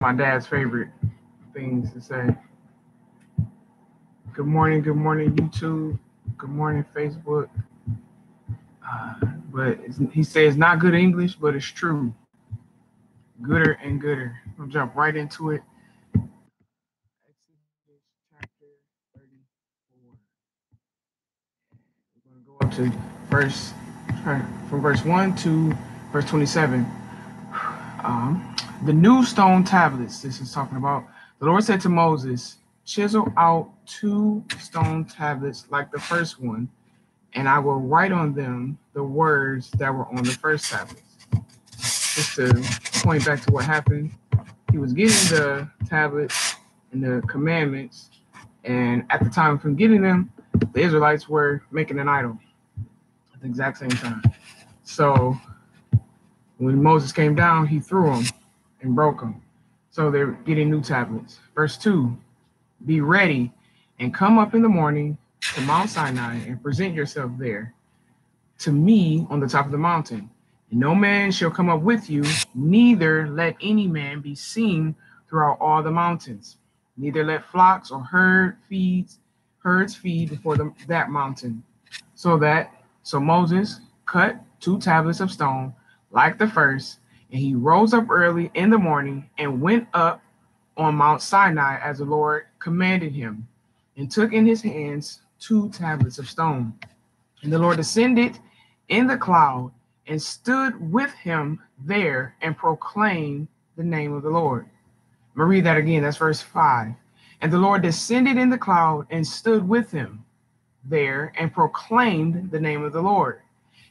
My dad's favorite things to say. Good morning, YouTube. Good morning, Facebook. But he says not good English, but it's true. Gooder and gooder. We'll jump right into it. Exodus chapter 34. We're going to go up to verse from verse 1 to verse 27. The new stone tablets, this is talking about. The Lord said to Moses, chisel out 2 stone tablets like the first one, and I will write on them the words that were on the first tablets. Just to point back to what happened, he was getting the tablets and the commandments, and at the time of him getting them, the Israelites were making an idol at the exact same time. So when Moses came down, he threw them and broke them. So they're getting new tablets. Verse 2, be ready and come up in the morning to Mount Sinai and present yourself there to me on the top of the mountain. And no man shall come up with you, neither let any man be seen throughout all the mountains. Neither let flocks or herds feed before that mountain. So Moses cut 2 tablets of stone like the first, and he rose up early in the morning and went up on Mount Sinai as the Lord commanded him, and took in his hands 2 tablets of stone. And the Lord descended in the cloud and stood with him there and proclaimed the name of the Lord. I'm going to read that again. That's verse 5. And the Lord descended in the cloud and stood with him there and proclaimed the name of the Lord.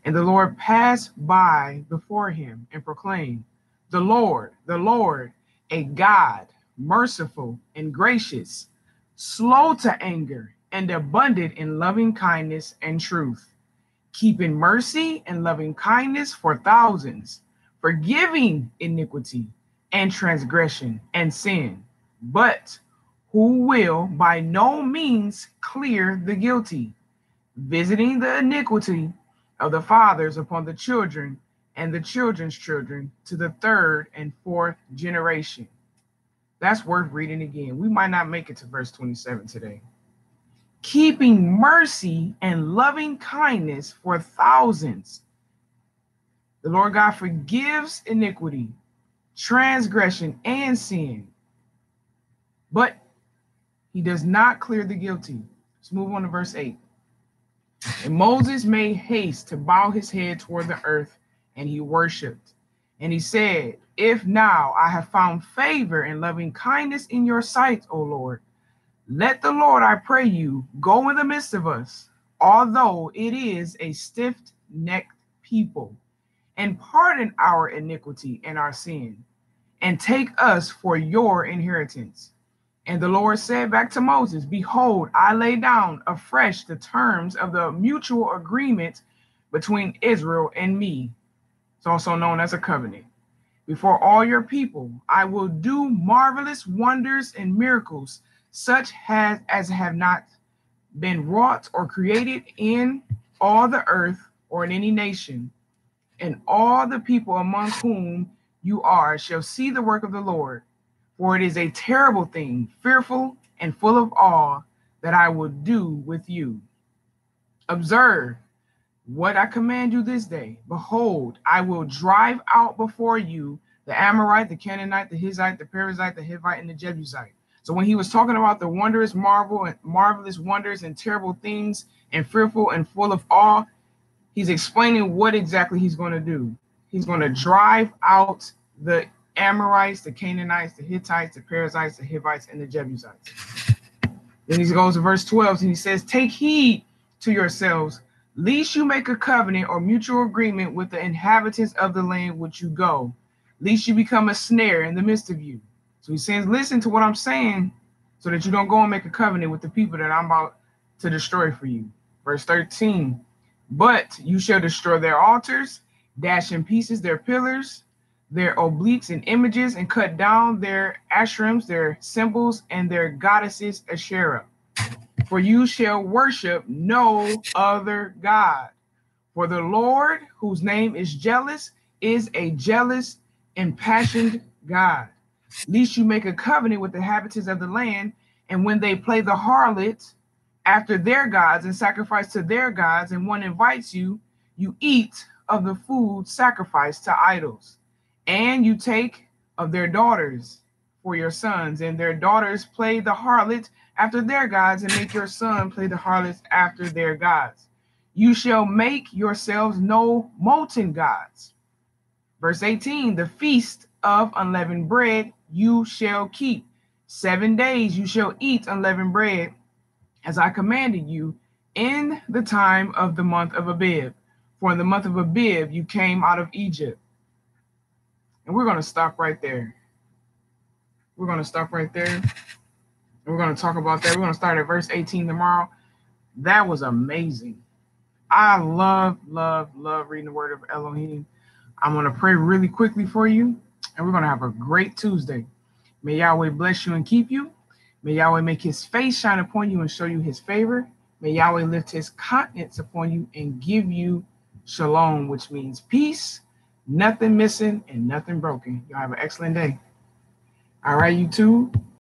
And the Lord passed by before him and proclaimed, the Lord, a God, merciful and gracious, slow to anger, and abundant in loving kindness and truth, keeping mercy and loving kindness for thousands, forgiving iniquity and transgression and sin, but who will by no means clear the guilty, visiting the iniquity of the fathers upon the children and the children's children to the 3rd and 4th generation. That's worth reading again. We might not make it to verse 27 today. Keeping mercy and loving kindness for thousands. The Lord God forgives iniquity, transgression, and sin, but he does not clear the guilty. Let's move on to verse 8. And Moses made haste to bow his head toward the earth, and he worshiped. And he said, if now I have found favor and loving kindness in your sight, O Lord, let the Lord, I pray you, go in the midst of us, although it is a stiff-necked people, and pardon our iniquity and our sin, and take us for your inheritance. And the Lord said back to Moses, behold, I lay down afresh the terms of the mutual agreement between Israel and me. It's also known as a covenant. Before all your people, I will do marvelous wonders and miracles, such as have not been wrought or created in all the earth or in any nation. And all the people among whom you are shall see the work of the Lord. For it is a terrible thing, fearful and full of awe, that I will do with you. Observe what I command you this day. Behold, I will drive out before you the Amorite, the Canaanite, the Hittite, the Perizzite, the Hivite, and the Jebusite. So when he was talking about the wondrous marvelous wonders and terrible things and fearful and full of awe, he's explaining what exactly he's going to do. He's going to drive out the Amorites, the Canaanites, the Hittites, the Perizzites, the Hivites, and the Jebusites. Then he goes to verse 12 and he says, take heed to yourselves, lest you make a covenant or mutual agreement with the inhabitants of the land which you go, lest you become a snare in the midst of you. So he says, listen to what I'm saying so that you don't go and make a covenant with the people that I'm about to destroy for you. Verse 13, but you shall destroy their altars, dash in pieces their pillars, their obliques and images, and cut down their Asherims, their symbols, and their goddesses Asherah. For you shall worship no other God. For the Lord, whose name is jealous, is a jealous, impassioned God. Lest you make a covenant with the inhabitants of the land, and when they play the harlot after their gods and sacrifice to their gods, and one invites you, you eat of the food sacrificed to idols, and you take of their daughters for your sons, and their daughters play the harlot after their gods, and make your son play the harlots after their gods. You shall make yourselves no molten gods. Verse 18, the feast of unleavened bread you shall keep. 7 days you shall eat unleavened bread, as I commanded you, in the time of the month of Abib. For in the month of Abib you came out of Egypt. And we're going to stop right there. We're going to stop right there. And we're going to talk about that. We're going to start at verse 18 tomorrow. That was amazing. I love reading the word of Elohim. I'm going to pray really quickly for you, and we're going to have a great Tuesday. May Yahweh bless you and keep you. May Yahweh make his face shine upon you and show you his favor. May Yahweh lift his countenance upon you and give you shalom, which means peace, nothing missing and nothing broken. Y'all have an excellent day. All right, YouTube.